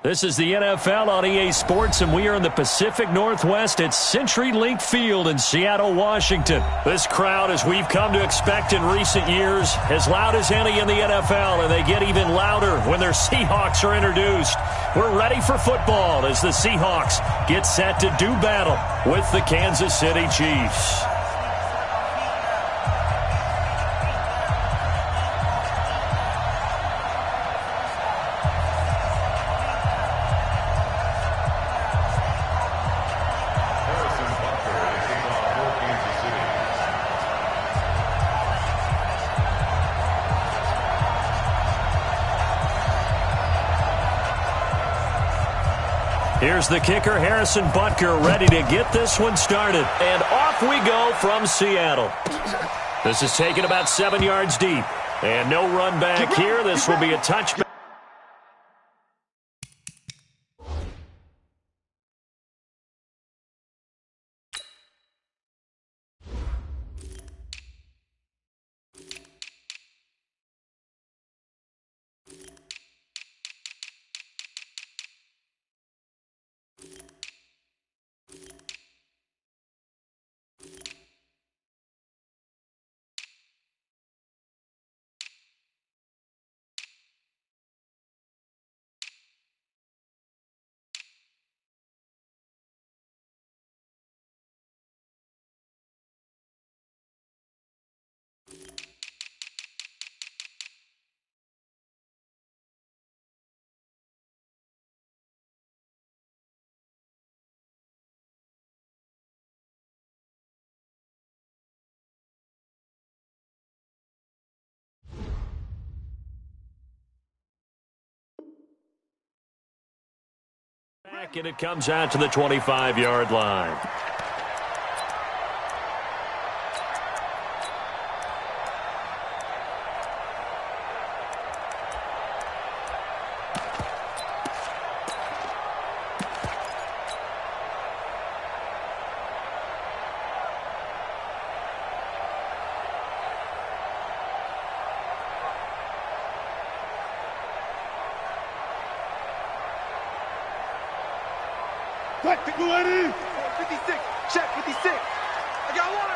This is the NFL on EA Sports, and we are in the Pacific Northwest at CenturyLink Field in Seattle, Washington. This crowd, as we've come to expect in recent years, as loud as any in the NFL, and they get even louder when their Seahawks are introduced. We're ready for football as the Seahawks get set to do battle with the Kansas City Chiefs. Here's the kicker, Harrison Butker, ready to get this one started. And off we go from Seattle. This is taken about 7 yards deep. And no run back here. This will be a touchback. And it comes out to the 25-yard line. Check, 56. Check, 56. I got one.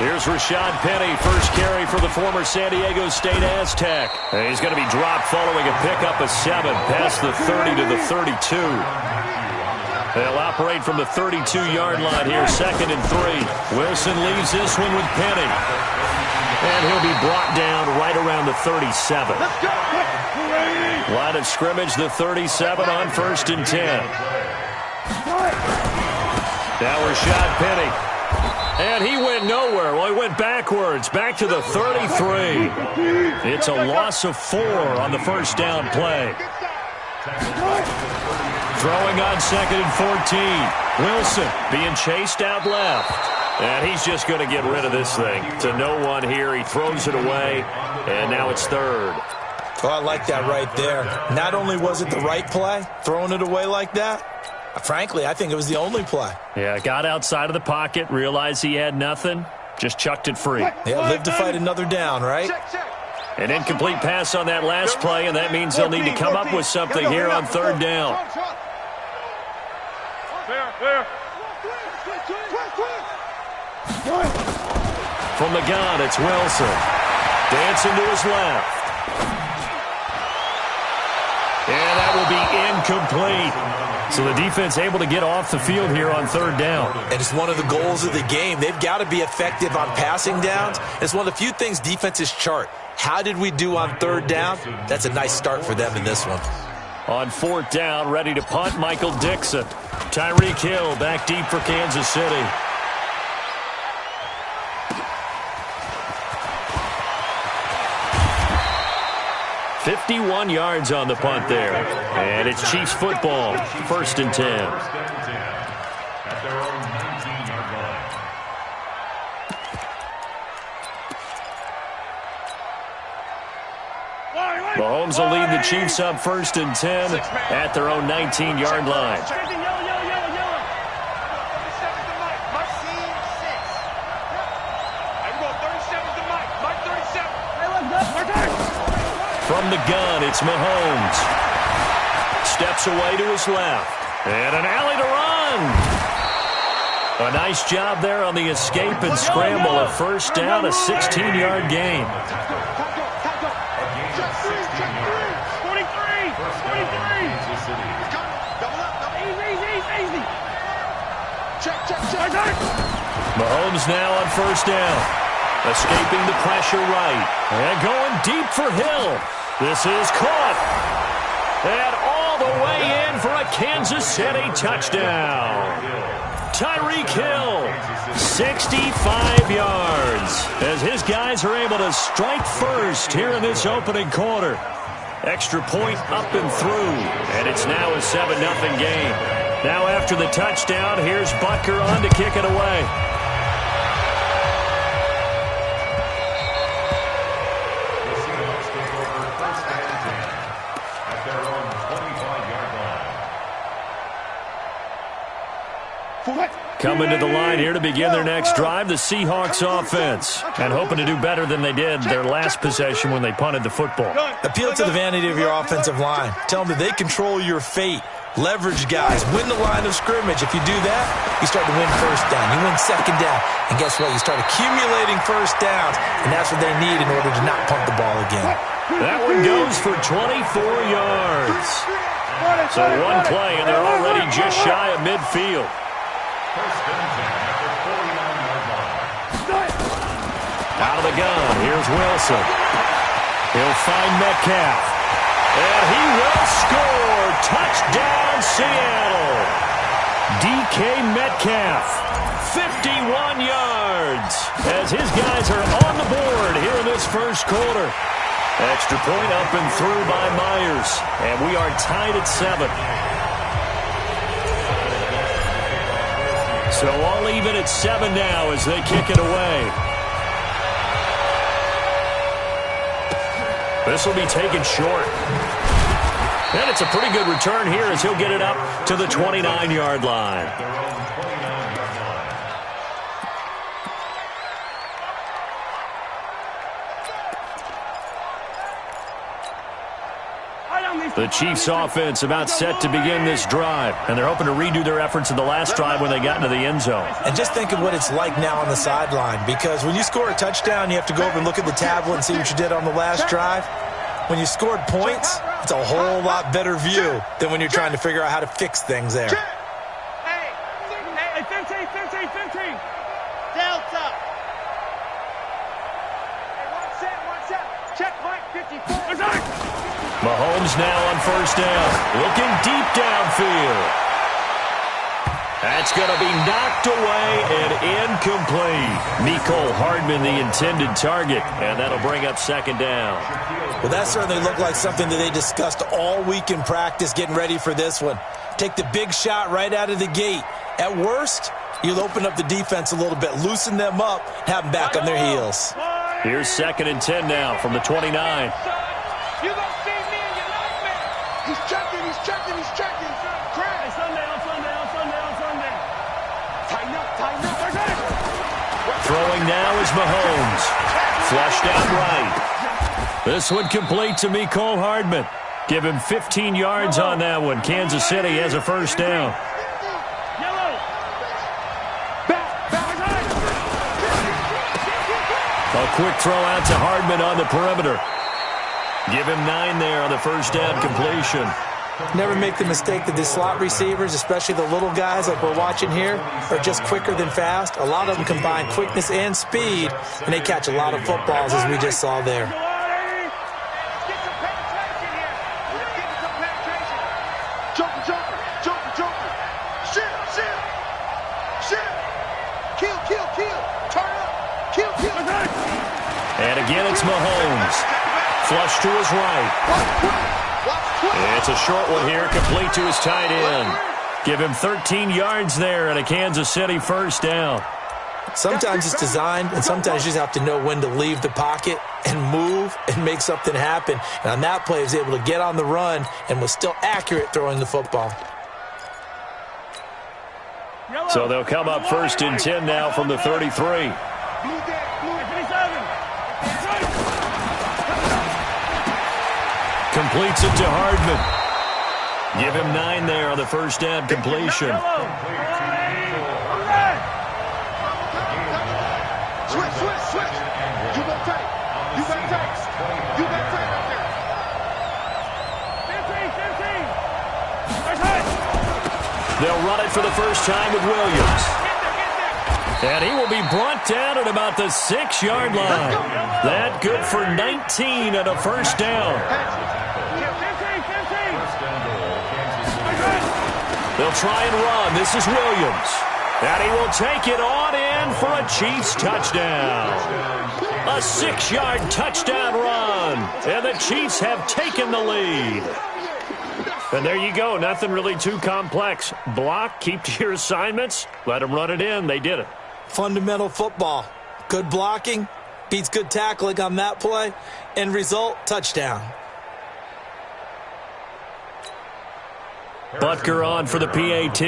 Here's Rashad Penny, first carry for the former San Diego State Aztec. And he's going to be dropped following a pickup of 7 past the 30 to the 32. They'll operate from the 32-yard line here, 2nd and 3. Wilson leaves this one with Penny. And he'll be brought down right around the 37. Let's go. Line of scrimmage, the 37 on 1st and 10. Now Rashad Penny. And he went nowhere. Well, he went backwards, back to the 33. It's a loss of 4 on the first down play. Throwing on 2nd and 14. Wilson being chased out left. And he's just going to get rid of this thing. To no one here. He throws it away. And now it's 3rd. Oh, I like that right there. Not only was it the right play, throwing it away like that, frankly, I think it was the only play. Yeah, got outside of the pocket, realized he had nothing, just chucked it free. Yeah, live to fight another down, right? An incomplete pass on that last play, and that means they'll need to come up with something here on 3rd down. From the gun, it's Wilson. Dancing to his left. And that will be incomplete. So the defense able to get off the field here on 3rd down. And it's one of the goals of the game. They've got to be effective on passing downs. It's one of the few things defenses chart. How did we do on 3rd down? That's a nice start for them in this one. On 4th down, ready to punt, Michael Dixon. Tyreek Hill back deep for Kansas City. $51 yards on the punt there. And it's Chiefs football, 1st and 10. Mahomes will lead the Chiefs up 1st and 10 at their own 19-yard line. From From the gun, it's Mahomes. Steps away to his left. And an alley to run. A nice job there on the escape and scramble. A first down, a 16-yard gain. Mahomes now on first down. Escaping the pressure right. And going deep for Hill. This is caught. And all the way in for a Kansas City touchdown. Tyreek Hill, 65 yards, as his guys are able to strike first here in this opening quarter. Extra point up and through, and it's now a 7-0 game. Now after the touchdown, here's Butker on to kick it away. Coming to the line here to begin their next drive, the Seahawks offense. And hoping to do better than they did their last possession when they punted the football. Appeal to the vanity of your offensive line. Tell them that they control your fate. Leverage guys. Win the line of scrimmage. If you do that, you start to win first down. You win second down. And guess what? You start accumulating first downs. And that's what they need in order to not punt the ball again. That one goes for 24 yards. So one play, and they're already just shy of midfield. Out of the gun, here's Wilson. He'll find Metcalf. And he will score. Touchdown, Seattle. DK Metcalf, 51 yards, as his guys are on the board here in this first quarter. Extra point up and through by Myers. And we are tied at 7. So all even at 7 now as they kick it away. This will be taken short. And it's a pretty good return here as he'll get it up to the 29-yard line. The Chiefs offense about set to begin this drive, and they're hoping to redo their efforts in the last drive when they got into the end zone. And just think of what it's like now on the sideline, because when you score a touchdown, you have to go over and look at the tablet and see what you did on the last drive. When you scored points, it's a whole lot better view than when you're trying to figure out how to fix things there. Hey, 15. Delta. Hey, one set. Check Mike, 54. Mahomes now on first down, looking deep downfield. That's going to be knocked away and incomplete. Mecole Hardman, the intended target, and that'll bring up second down. Well, that certainly looked like something that they discussed all week in practice getting ready for this one. Take the big shot right out of the gate. At worst, you'll open up the defense a little bit, loosen them up, have them back on their heels. Here's 2nd and 10 now from the 29. You gonna see me and your nightmare. He's checking. Craig. Sunday. Tighten up. Throwing now is Mahomes. Flushed out right. This one complete to Mecole Hardman. Give him 15 yards on that one. Kansas City has a first down. A quick throw out to Hardman on the perimeter. Give him 9 there on the first down completion. Never make the mistake that the slot receivers, especially the little guys like we're watching here, are just quicker than fast. A lot of them combine quickness and speed, and they catch a lot of footballs, as we just saw there. Jumper. Shit. Kill. Turn up. Kill. And again, it's Mahomes. Flush to his right. It's a short one here, complete to his tight end. Give him 13 yards there and a Kansas City first down. Sometimes it's designed, and sometimes you just have to know when to leave the pocket and move and make something happen. And on that play, he was able to get on the run and was still accurate throwing the football. So they'll come up 1st and 10 now from the 33. Completes it to Hardman. Give him 9 there on the first down completion. Switch. You got tight. You got tight up there. 15. They'll run it for the first time with Williams. And he will be brought down at about the 6-yard line. That good for 19 and a first down. They'll try and run. This is Williams. And he will take it on in for a Chiefs touchdown. A 6-yard touchdown run. And the Chiefs have taken the lead. And there you go. Nothing really too complex. Block, keep to your assignments, let them run it in. They did it. Fundamental football. Good blocking beats good tackling on that play. End result, touchdown. Butker on for the PAT.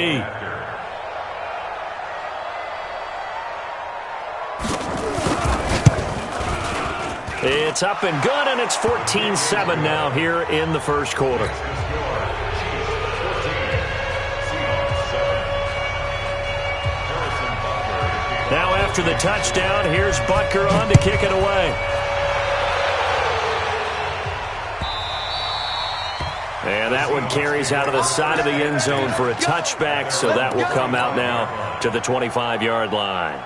It's up and good, and it's 14-7 now here in the first quarter. Now after the touchdown, here's Butker on to kick it away. And that one carries out of the side of the end zone for a touchback, so that will come out now to the 25-yard line.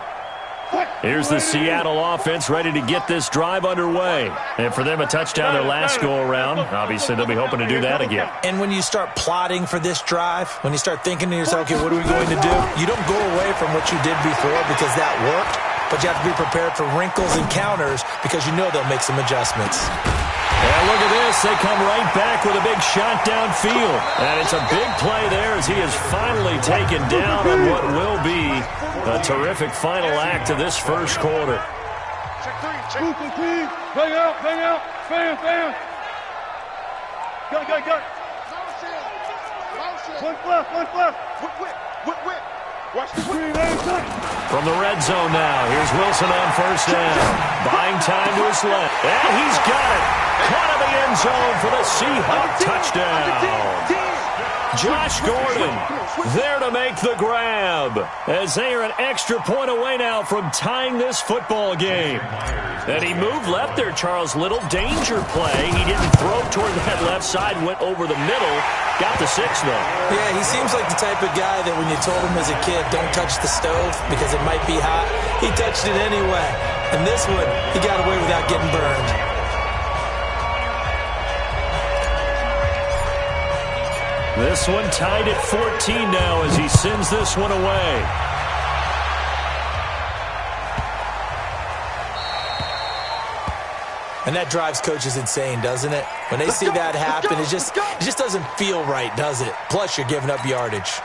Here's the Seattle offense ready to get this drive underway. And for them, a touchdown their last go-around. Obviously, they'll be hoping to do that again. And when you start plotting for this drive, when you start thinking to yourself, okay, what are we going to do? You don't go away from what you did before because that worked, but you have to be prepared for wrinkles and counters because you know they'll make some adjustments. And look at this. They come right back with a big shot downfield. And it's a big play there as he is finally taken down on what will be a terrific final act of this first quarter. Check 3. Bang out. Fan. Go. One flip. Watch the screen. From the red zone now, here's Wilson on first down. Buying time to his left. And he's got it. Caught in the end zone for the Seahawk touchdown. Josh Gordon there to make the grab as they are an extra point away now from tying this football game. And he moved left there, Charles Little. Danger play. He didn't throw toward that left side, went over the middle. Got the 6, though. Yeah, he seems like the type of guy that when you told him as a kid, don't touch the stove because it might be hot, he touched it anyway. And this one, he got away without getting burned. This one tied at 14 now as he sends this one away. And that drives coaches insane, doesn't it? When they see that happen, it just doesn't feel right, does it? Plus, you're giving up yardage.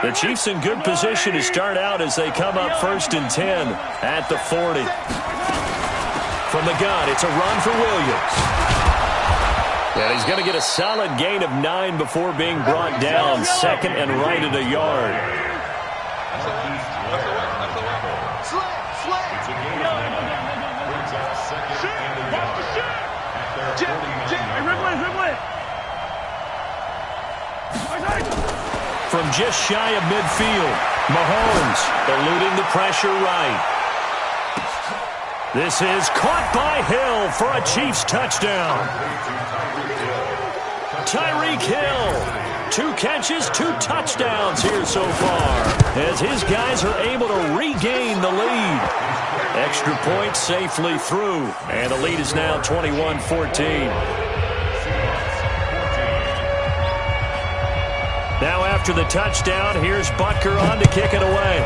The Chiefs in good position to start out as they come up 1st and 10 at the 40. From the gun, it's a run for Williams. And he's going to get a solid gain of 9 before being brought down. 2nd and right at a yard. From just shy of midfield, Mahomes eluding the pressure right. This is caught by Hill for a Chiefs touchdown. Tyreek Hill, 2 catches, 2 touchdowns here so far as his guys are able to regain the lead. Extra point safely through, and the lead is now 21-14. Now after the touchdown, here's Butker on to kick it away.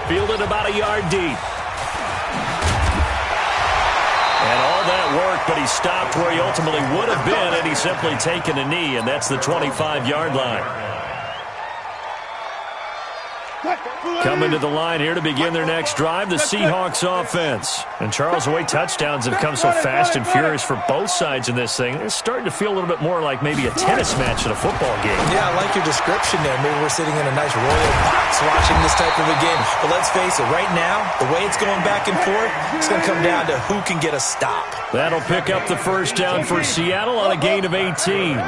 Fielded about a yard deep. And all that work, but he stopped where he ultimately would have been, and he's simply taken a knee, and that's the 25-yard line. Coming to the line here to begin their next drive, the Seahawks offense. And Charles, the way touchdowns have come so fast and furious for both sides in this thing, it's starting to feel a little bit more like maybe a tennis match at a football game. Yeah, I like your description there. Maybe we're sitting in a nice royal box watching this type of a game. But let's face it, right now, the way it's going back and forth, it's going to come down to who can get a stop. That'll pick up the first down for Seattle on a gain of 18.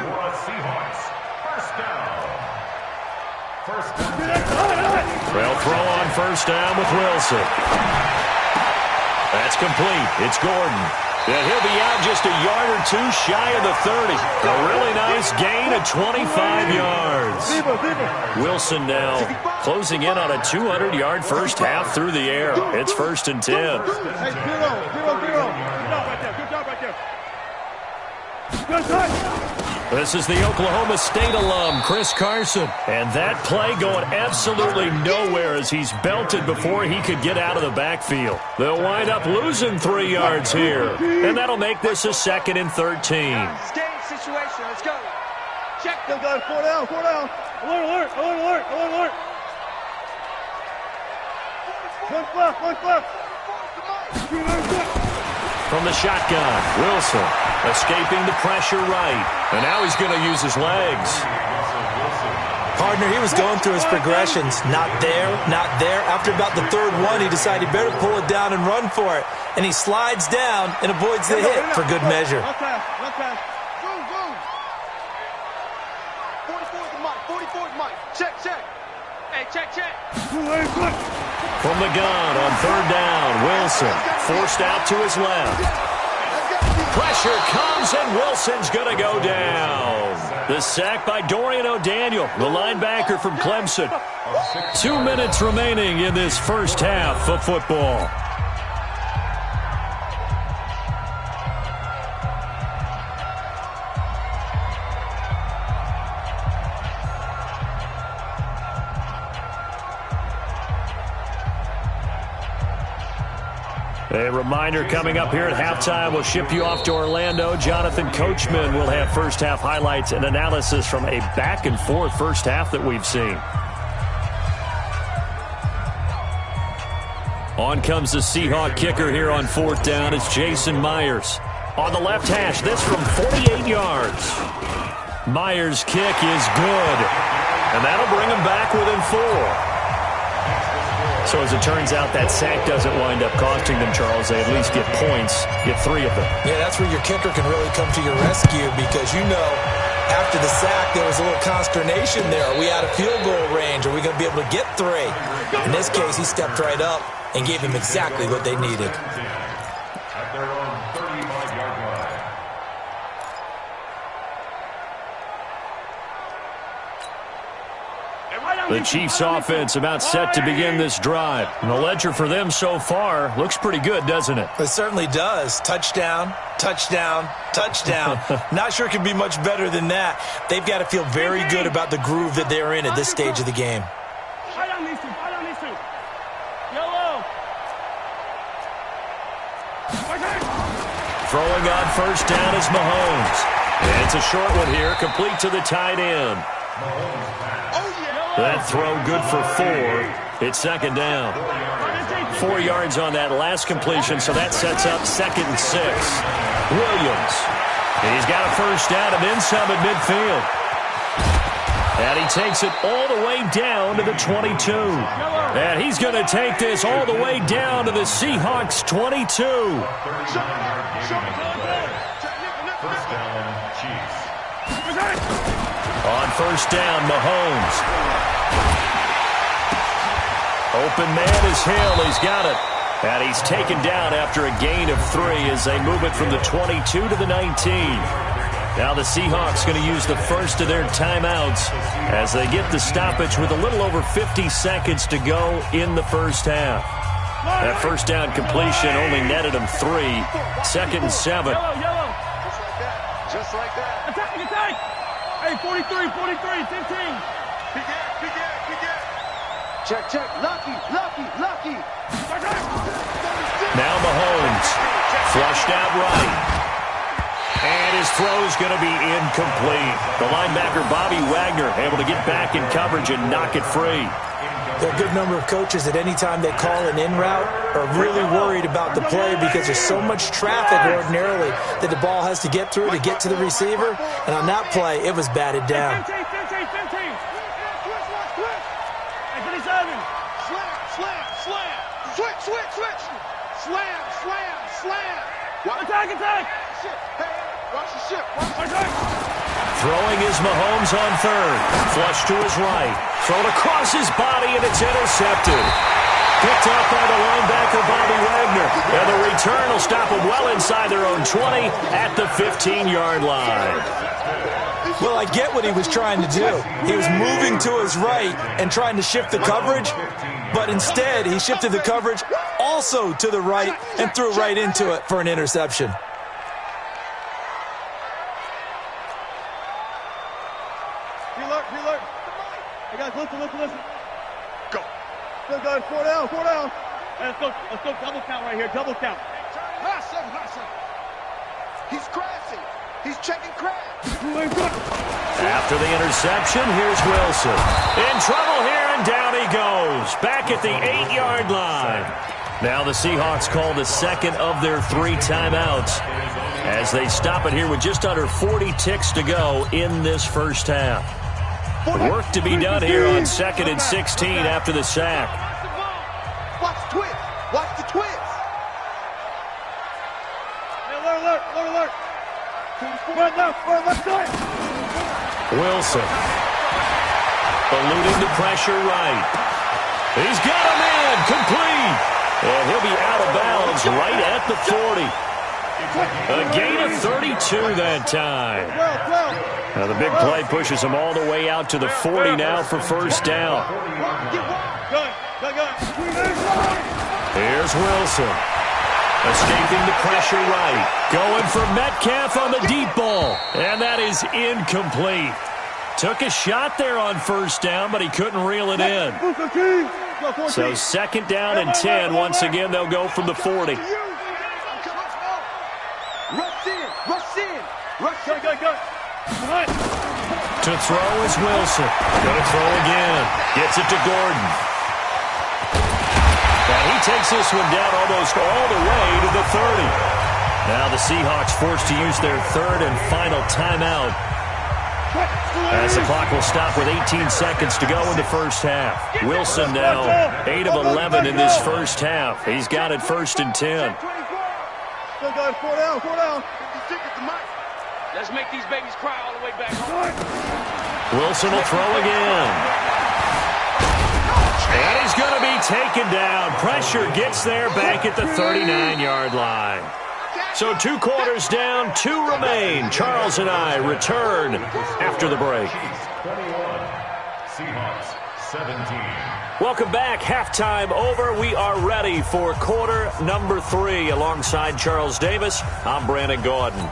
They'll throw on first down with Wilson. That's complete. It's Gordon. And he'll be out just a yard or two shy of the 30. A really nice gain of 25 yards. Wilson now closing in on a 200-yard first half through the air. It's 1st and 10. Hey, good touch. This is the Oklahoma State alum, Chris Carson. And that play going absolutely nowhere as he's belted before he could get out of the backfield. They'll wind up losing 3 yards here. And that'll make this a 2nd and 13. Game situation. Let's go. Check. Go, go. 4 down. 4 down. Alert, alert, alert, alert, alert. One left, one left. From the shotgun, Wilson escaping the pressure right. And now he's going to use his legs. Partner, he was going through his progressions. Not there, not there. After about the 3rd one, he decided he better pull it down and run for it. And he slides down and avoids the hit for good measure. Left pass, left pass. Boom, boom. 44 to Mike, 44 to Mike. Check, check. Hey, check, check. From the gun on 3rd down, Wilson forced out to his left. Pressure comes, and Wilson's going to go down. The sack by Dorian O'Daniel, the linebacker from Clemson. 2 minutes remaining in this first half of football. A reminder coming up here at halftime, we'll ship you off to Orlando. Jonathan Coachman will have first half highlights and analysis from a back-and-forth first half that we've seen. On comes the Seahawk kicker here on 4th down. It's Jason Myers. On the left hash, this from 48 yards. Myers' kick is good, and that'll bring him back within 4. So as it turns out, that sack doesn't wind up costing them, Charles. They at least get points, get 3 of them. Yeah, that's where your kicker can really come to your rescue because, you know, after the sack, there was a little consternation there. Are we out of field goal range? Are we going to be able to get 3? In this case, he stepped right up and gave him exactly what they needed. The Chiefs' offense about set to begin this drive. And the ledger for them so far looks pretty good, doesn't it? It certainly does. Touchdown, touchdown, touchdown. Not sure it can be much better than that. They've got to feel very good about the groove that they're in at this stage of the game. Throwing on first down is Mahomes. And it's a short one here, complete to the tight end. That throw good for 4. It's 2nd down. 4 yards on that last completion, so that sets up 2nd and 6. Williams. He's got a first down and then some at midfield. And he takes it all the way down to the 22. And he's going to take this all the way down to the Seahawks 22. On first down, Mahomes. Open man is Hill. He's got it. And he's taken down after a gain of 3 as they move it from the 22 to the 19. Now the Seahawks going to use the first of their timeouts as they get the stoppage with a little over 50 seconds to go in the first half. That first down completion only netted him 3. 2nd and 7. Just like that. Attack, attack! Hey, 43, 43, 15. Check, check. Lucky, lucky, lucky. Now Mahomes. Flushed out right. And his throw's going to be incomplete. The linebacker, Bobby Wagner, able to get back in coverage and knock it free. A good number of coaches at any time they call an in route are really worried about the play because there's so much traffic ordinarily that the ball has to get through to get to the receiver. And on that play, it was batted down. 15. Hey, 57. Slam. Switch. Slam. Attack. Hey, watch the ship. Throwing is Mahomes on third. Flush to his right. Thrown across his body, and it's intercepted. Picked up by the linebacker, Bobby Wagner. And the return will stop them well inside their own 20 at the 15-yard line. Well, I get what he was trying to do. He was moving to his right and trying to shift the coverage, but instead he shifted the coverage also to the right and threw right into it for an interception. Alert. Hey, guys, listen. Go. Still going, 4 down. Hey, let's go double count right here, double count. Hot seven. He's crashing. He's checking crash. After the interception, here's Wilson. In trouble here, and down he goes. Back at the 8-yard line. Now the Seahawks call the second of their 3 timeouts as they stop it here with just under 40 ticks to go in this first half. Work to be done here on 2nd and 16 after the sack. Watch the twist. Hey, alert. Run left side. Wilson. Alluding to pressure right. He's got him in. Complete. And he'll be out of bounds right at the 40. A gain of 32 that time. Now the big play pushes him all the way out to the 40 now for first down. Go. Here's Wilson. Escaping the pressure right. Going for Metcalf on the deep ball. And that is incomplete. Took a shot there on first down, but he couldn't reel it in. So 2nd down and 10. Once again, they'll go from the 40. Go. To throw is Wilson. Going to throw again. Gets it to Gordon. And he takes this one down almost all the way to the 30. Now the Seahawks forced to use their 3rd and final timeout, as the clock will stop with 18 seconds to go in the first half. Wilson now 8 of 11 in this first half. He's got it 1st and 10. Still going, 4 down. Let's make these babies cry all the way back home. Wilson will throw again. And he's going to be taken down. Pressure gets there back at the 39-yard line. So 2 quarters down, 2 remain. Charles and I return after the break. Seahawks 17. Welcome back. Halftime over. We are ready for quarter number 3. Alongside Charles Davis, I'm Brandon Gordon.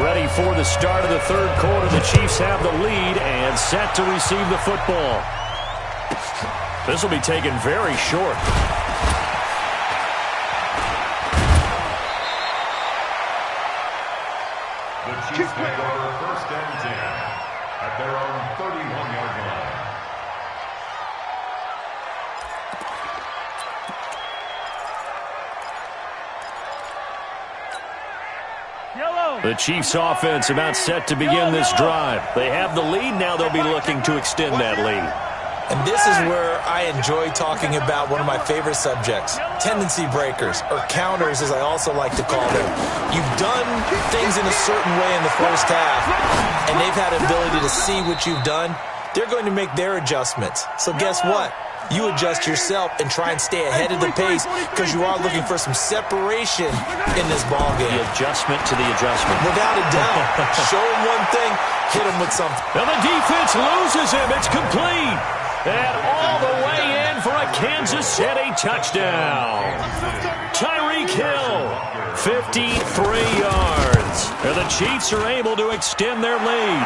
Ready for the start of the 3rd quarter. The Chiefs have the lead and set to receive the football. This will be taken very short. The Chiefs take over 1st and 10 at their own 31-yard line. The Chiefs offense about set to begin this drive. They have the lead. Now they'll be looking to extend that lead. And this is where I enjoy talking about one of my favorite subjects, tendency breakers, or counters as I also like to call them. You've done things in a certain way in the first half, and they've had the ability to see what you've done. They're going to make their adjustments. So guess what? You adjust yourself and try and stay ahead of the pace because you are looking for some separation in this ballgame. The adjustment to the adjustment. Without a doubt. Show him one thing, hit him with something. Now the defense loses him. It's complete. And all the way in for a Kansas City touchdown. Tyreek Hill, 53 yards. And the Chiefs are able to extend their lead.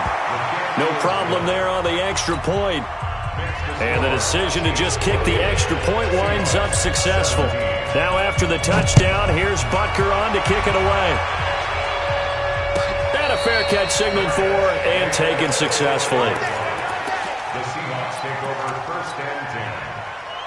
No problem there on the extra point. And the decision to just kick the extra point winds up successful. Now after the touchdown, here's Butker on to kick it away. And a fair catch signaled for and taken successfully. The Seahawks take over first and 10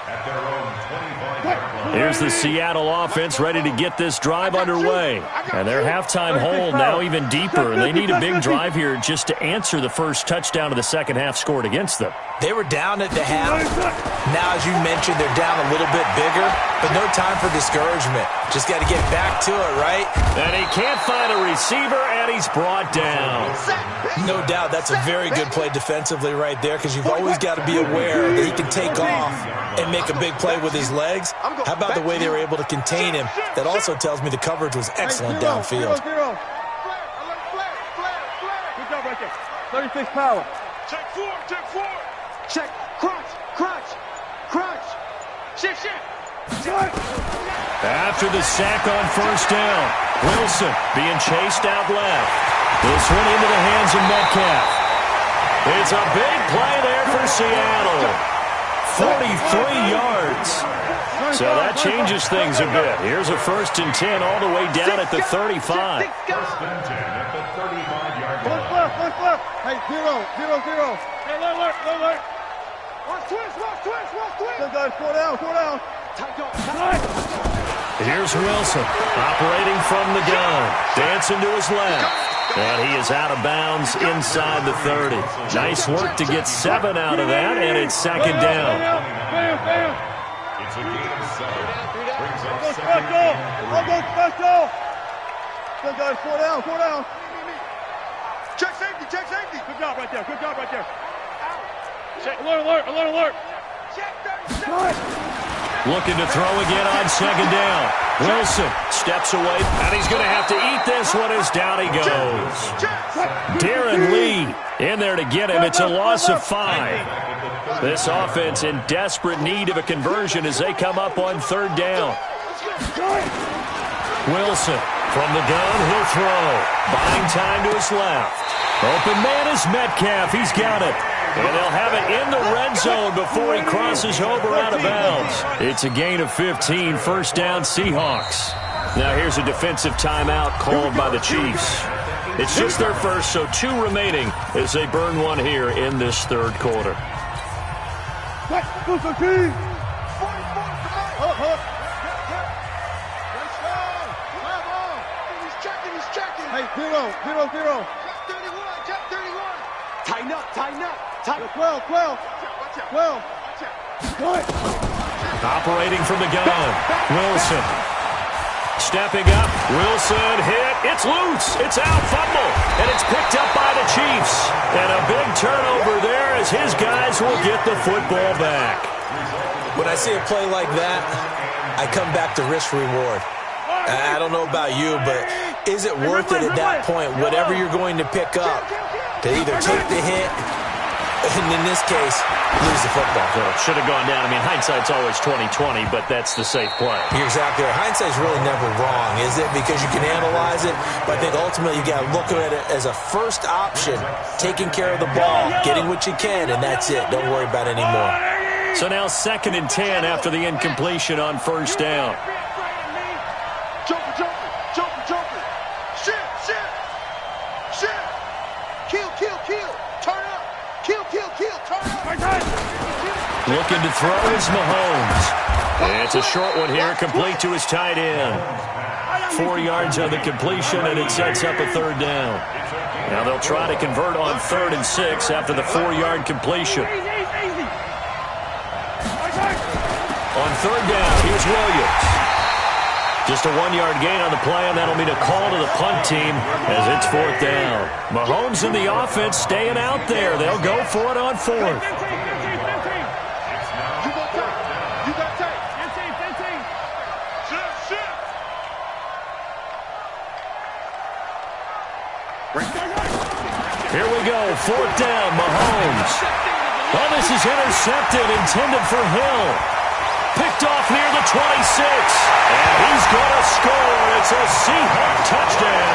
at their own 25-yard line. Here's the Seattle offense ready to get this drive underway. And their halftime hold now even deeper. And they need a big drive here just to answer the first touchdown of the second half scored against them. They were down at the half. Now, as you mentioned, they're down a little bit bigger, but no time for discouragement. Just got to get back to it, right? And he can't find a receiver, and he's brought down. No doubt that's a very good play defensively right there, because you've always got to be aware that he can take off and make a big play with his legs. How about the way they were able to contain him? That also tells me the coverage was excellent downfield. Good job right there. 36 power. Check four, check four. Check. Crunch. Crunch. Crunch. Shit, shit. After the sack on first down, Wilson being chased out left. This one into the hands of Metcalf. It's a big play there for Seattle. 43 yards. So that changes things a bit. Here's a 1st and 10 all the way down at the 35. First and 10 at the 35-yard line. Look left. Hey, 0. Hey, alert. Watch twist. Good guys, 4 down. Here's Wilson operating from the gun. Dancing to his left. And he is out of bounds inside the 30. Nice work to get 7 out of that, and it's second down. Bam. It's a gain of 7. Brings up Go second special. and I'll go special. Good guys, 4 down. Check safety. Good job right there. Check. Alert. Check 37. Looking to throw again on second down. Wilson steps away, and he's going to have to eat this one as down he goes. Darren Lee in there to get him. It's a loss of 5. This offense in desperate need of a conversion as they come up on third down. Wilson from the gun, he'll throw. Buying time to his left. Open man is Metcalf. He's got it. And they'll have it in the red zone before he crosses over out of bounds. It's a gain of 15, first down Seahawks. Now here's a defensive timeout called by the Chiefs. It's just their first, so 2 remaining as they burn one here in this third quarter. He's checking. Hey, 0. Check 31. Tighten up. 12. Operating from the gun, Wilson. Stepping up, Wilson hit. It's loose. It's out, fumble. And it's picked up by the Chiefs. And a big turnover there as his guys will get the football back. When I see a play like that, I come back to risk reward. I don't know about you, but is it worth it at that point, whatever you're going to pick up, to either take the hit, and in this case, lose the football? Well, it should have gone down. I mean, hindsight's always 20/20, but that's the safe play. You're exactly right. Hindsight's really never wrong, is it? Because you can analyze it, but I think ultimately you got to look at it as a first option, taking care of the ball, getting what you can, and that's it. Don't worry about it anymore. So now 2nd and 10 after the incompletion on first down. Jumper. Shit. Kill. Turn up. Kill. Turn up. Looking to throw is Mahomes. It's a short one here, complete to his tight end. 4 yards on the completion, and it sets up a third down. Now they'll try to convert on 3rd and 6 after the 4-yard completion. On 3rd down, here's Williams. Just a 1-yard gain on the play, and that'll mean a call to the punt team as it's 4th down. Mahomes and the offense staying out there. They'll go for it on 4th. Here we go, 4th down, Mahomes. Well, this is intercepted, intended for Hill. Picked off near the 26. And he's going to score. It's a Seahawk touchdown.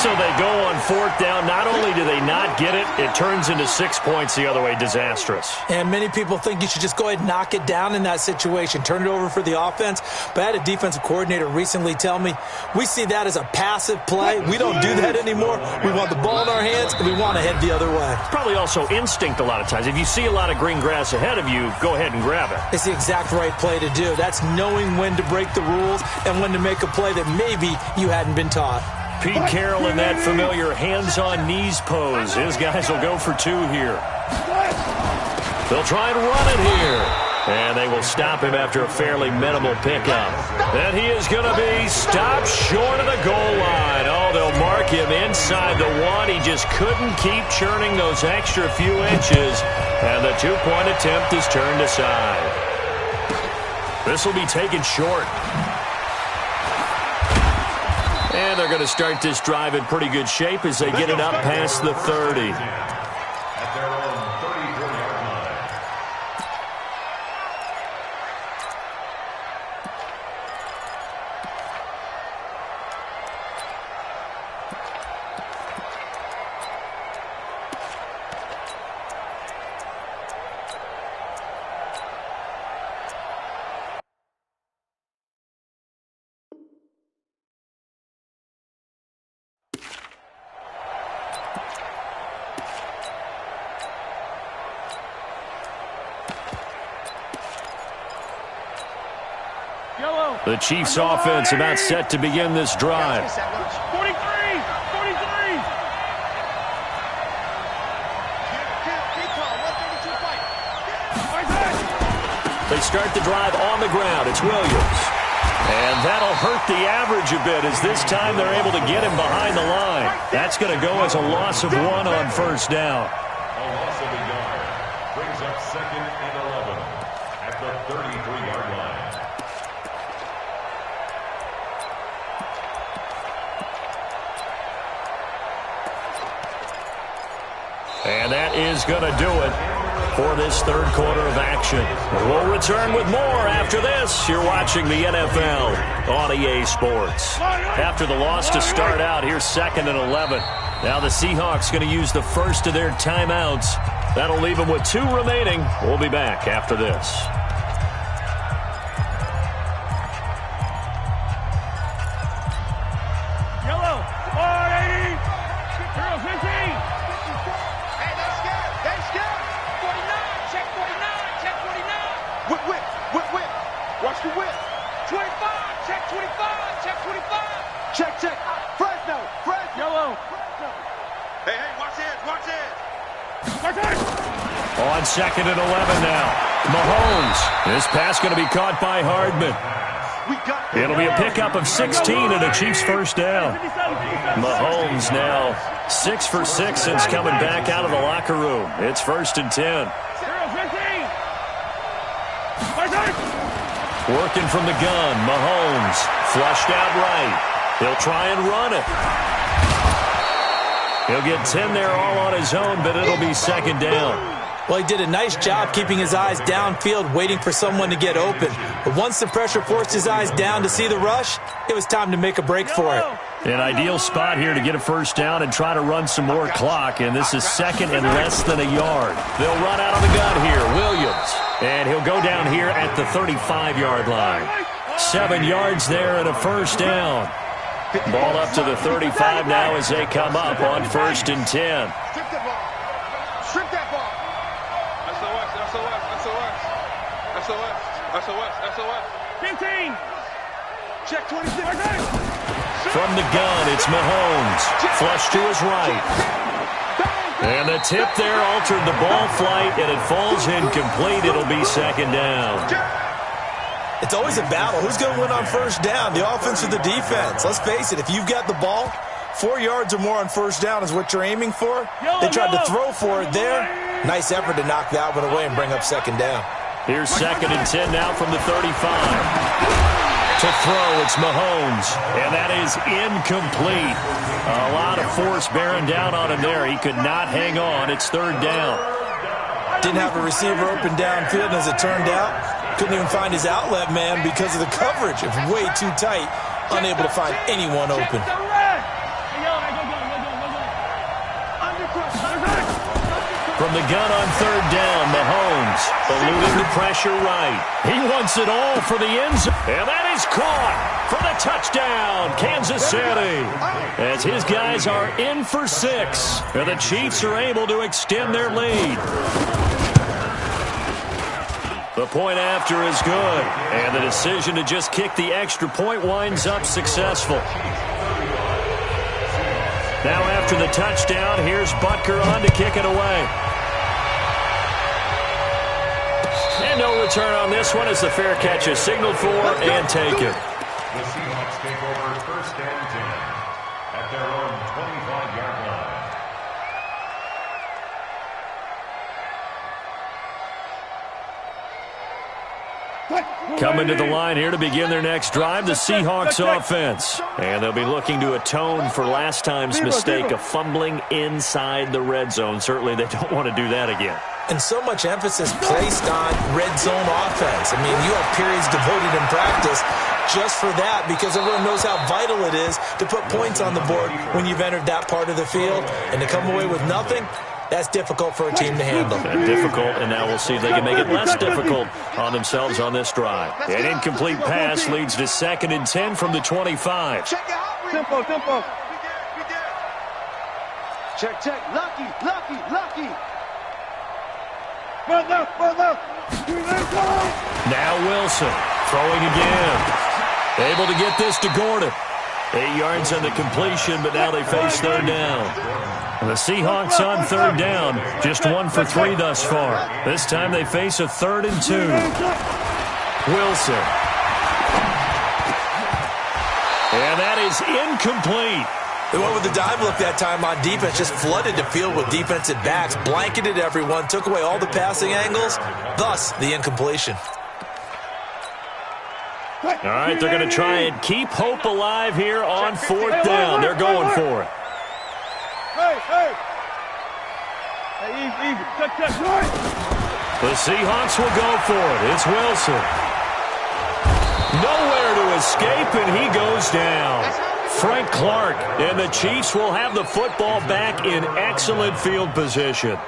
So they go on fourth down. Not only do they not get it, it turns into 6 points the other way. Disastrous. And many people think you should just go ahead and knock it down in that situation. Turn it over for the offense. But I had a defensive coordinator recently tell me, we see that as a passive play. We don't do that anymore. We want the ball in our hands, and we want to head the other way. Probably also instinct a lot of times. If you see a lot of green grass ahead of you, go ahead and grab it. It's the exact right play to do. That's knowing when to break the rules and when to make a play that maybe you hadn't been taught. Pete Carroll in that familiar hands-on-knees pose. His guys will go for 2 here. They'll try and run it here. And they will stop him after a fairly minimal pickup. And he is going to be stopped short of the goal line. Oh, they'll mark him inside the 1. He just couldn't keep churning those extra few inches. And the 2-point attempt is turned aside. This will be taken short. And they're going to start this drive in pretty good shape as they get it up past the 30. At their own 34-yard line. The Chiefs offense about set to begin this drive. 43! 43! They start the drive on the ground. It's Williams. And that'll hurt the average a bit as this time they're able to get him behind the line. That's going to go as a loss of 1 on first down. A loss of a yard brings up 2nd and 11 at the 33-yard line. And that is going to do it for this third quarter of action. We'll return with more after this. You're watching the NFL on EA Sports. After the loss to start out, here's 2nd and 11. Now the Seahawks going to use the first of their timeouts. That'll leave them with 2 remaining. We'll be back after this. Yellow! 480! 015! Whip. Watch the whip. 25, check 25, check 25. Check. Fresno. Yellow. Hey, watch it. On 2nd and 11 now. Mahomes. This pass going to be caught by Hardman. It'll be a pickup of 16 and a Chiefs first down. Mahomes now 6 for 6 since coming back out of the locker room. It's 1st and 10. 015! Working from the gun, Mahomes flushed out right. He'll try and run it. He'll get 10 there all on his own, but it'll be 2nd down. Well, he did a nice job keeping his eyes downfield, waiting for someone to get open. But once the pressure forced his eyes down to see the rush, it was time to make a break for it. An ideal spot here to get a first down and try to run some more clock, and this is 2nd and less than a yard. They'll run out of the gun here, Williams. And he'll go down here at the 35-yard line. 7 yards there and a first down. Ball up to the 35 now as they come up on 1st and 10. Strip that ball. SOS. 15! Check 26. From the gun, it's Mahomes. Flush to his right. And the tip there altered the ball flight, and it falls incomplete. It'll be 2nd down. It's always a battle. Who's going to win on first down, the offense or the defense? Let's face it, if you've got the ball, 4 yards or more on first down is what you're aiming for. They tried to throw for it there. Nice effort to knock that one away and bring up 2nd down. Here's 2nd and 10 now from the 35. To throw, it's Mahomes, and that is incomplete. A lot of force bearing down on him there. He could not hang on. It's 3rd down. Didn't have a receiver open downfield, and as it turned out, couldn't even find his outlet man because of the coverage. It was way too tight, unable to find anyone open. Hey, yo, From the gun on third down, Mahomes eluding the pressure right. He wants it all for the end zone. And that is caught for the touchdown, Kansas City. As his guys are in for 6. And the Chiefs are able to extend their lead. The point after is good. And the decision to just kick the extra point winds up successful. Now after the touchdown, here's Butker on to kick it away. And no return on this one as the fair catch is signaled for and taken. The Seahawks take over first and 10 at their own 25-yard line. Coming to the line here to begin their next drive, the Seahawks offense. And they'll be looking to atone for last time's mistake of fumbling inside the red zone. Certainly they don't want to do that again. And so much emphasis placed on red zone offense. I mean, you have periods devoted in practice just for that because everyone knows how vital it is to put points on the board when you've entered that part of the field. And to come away with nothing, that's difficult for a team to handle. And difficult, and now we'll see if they can make it less difficult on themselves on this drive. An incomplete pass leads to 2nd and 10 from the 25. Tempo. Check. Lucky. Run left. Now Wilson throwing again. Able to get this to Gordon. 8 yards on the completion, but now they face third down. And the Seahawks on third down, just 1 for 3 thus far. This time they face a 3rd and 2. Wilson. And that is incomplete. They went with the dime look that time on defense, just flooded the field with defensive backs, blanketed everyone, took away all the passing angles, thus the incompletion. All right, they're going to try and keep hope alive here on 4th down. They're going for it. Hey, easy. Check. The Seahawks will go for it. It's Wilson. Nowhere to escape, and he goes down. Frank Clark, and the Chiefs will have the football back in excellent field position.